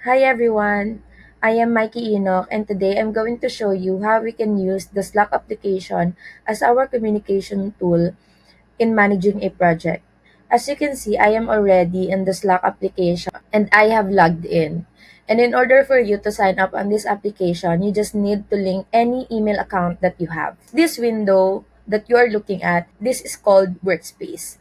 Hi everyone, I am Mikey Enoch and today I'm going to show you how we can use the Slack application as our communication tool in managing a project. As you can see, I am already in the Slack application and I have logged in. And in order for you to sign up on this application, you just need to link any email account that you have. This window that you are looking at, this is called Workspace.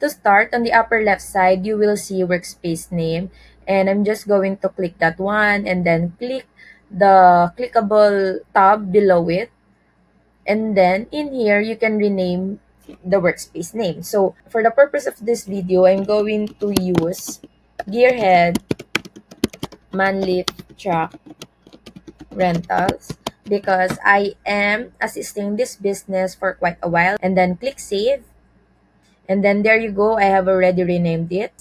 To start, on the upper left side, you will see workspace name. And I'm just going to click that one and then click the clickable tab below it. And then in here, you can rename the workspace name. So for the purpose of this video, I'm going to use Gearhead Manlift Truck Rentals because I am assisting this business for quite a while. And then click save. And then there you go, I have already renamed it.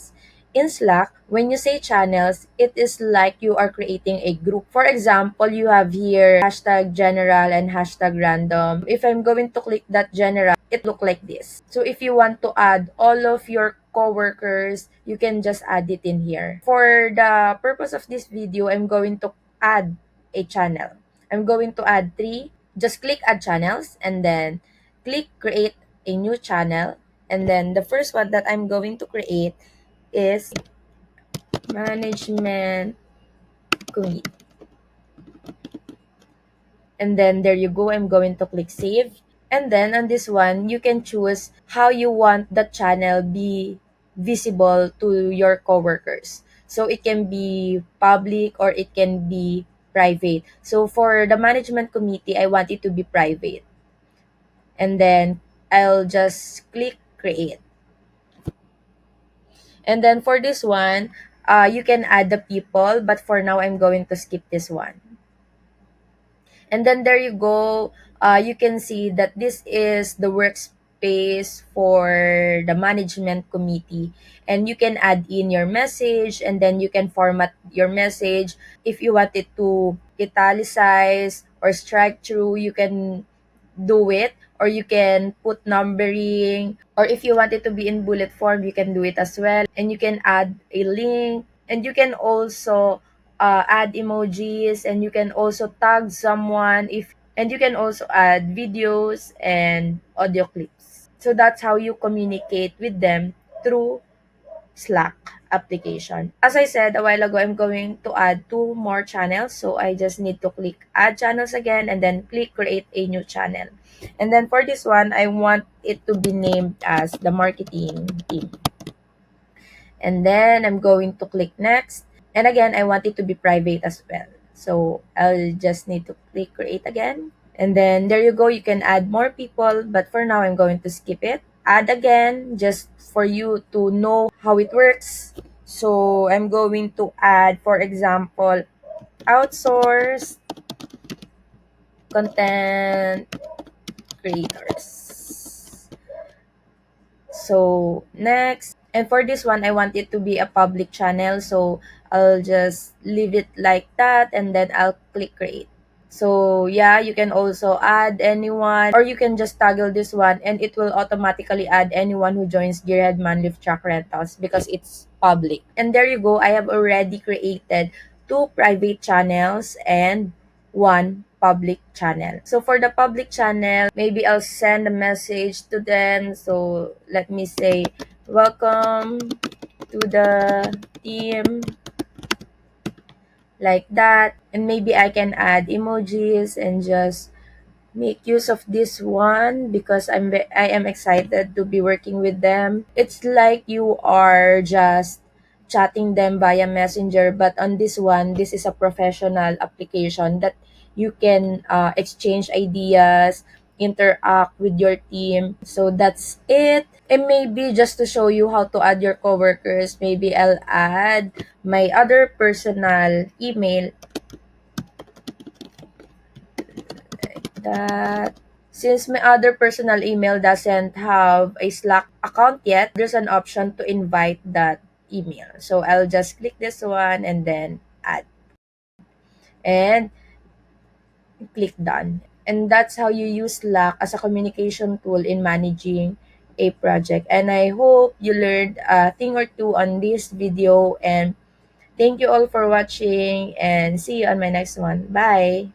In Slack, when you say channels, it is like you are creating a group. For example, you have here hashtag general and hashtag random. If I'm going to click that general, it look like this. So if you want to add all of your coworkers, you can just add it in here. For the purpose of this video, I'm going to add a channel. I'm going to add 3. Just click add channels and then click create a new channel. And then the first one that I'm going to create is management committee. And then there you go, I'm going to click save. And then on this one, you can choose how you want the channel be visible to your coworkers. So it can be public or it can be private. So for the management committee, I want it to be private. And then I'll just click create. And then for this one, you can add the people, but for now, I'm going to skip this one. And then there you go. You can see that this is the workspace for the management committee. And you can add in your message and then you can format your message. If you want it to italicize or strike through, you can do it, or you can put numbering, or if you want it to be in bullet form, you can do it as well. And you can add a link, and you can also add emojis, and you can also tag someone if and you can also add videos and audio clips. So that's how you communicate with them through Slack application. As I said a while ago, I'm going to add 2 more channels. So I just need to click add channels again and then click create a new channel. And then for this one, I want it to be named as the marketing team. And then I'm going to click next. And again, I want it to be private as well. So I'll just need to click create again. And then there you go, you can add more people, but for now I'm going to skip it. Add again just for you to know how it works. So I'm going to add, for example, outsourced content creators. So next, and for this one, I want it to be a public channel. So I'll just leave it like that and then I'll click create. So yeah, you can also add anyone, or you can just toggle this one and it will automatically add anyone who joins Gearhead Manlift Truck Rentals because it's public. And there you go, I have already created 2 private channels and 1 public channel. So for the public channel, maybe I'll send a message to them. So let me say, welcome to the team, like that. And maybe I can add emojis and just make use of this one because I am excited to be working with them. It's like you are just chatting them via messenger, but on this one, this is a professional application that you can exchange ideas, interact with your team. So that's it. And maybe just to show you how to add your coworkers, maybe I'll add my other personal email, that since my other personal email doesn't have a Slack account yet, there's an option to invite that email. So I'll just click this one and then add and click done. And that's how you use Slack as a communication tool in managing a project. And I hope you learned a thing or two on this video, and Thank you all for watching and see you on my next one. Bye!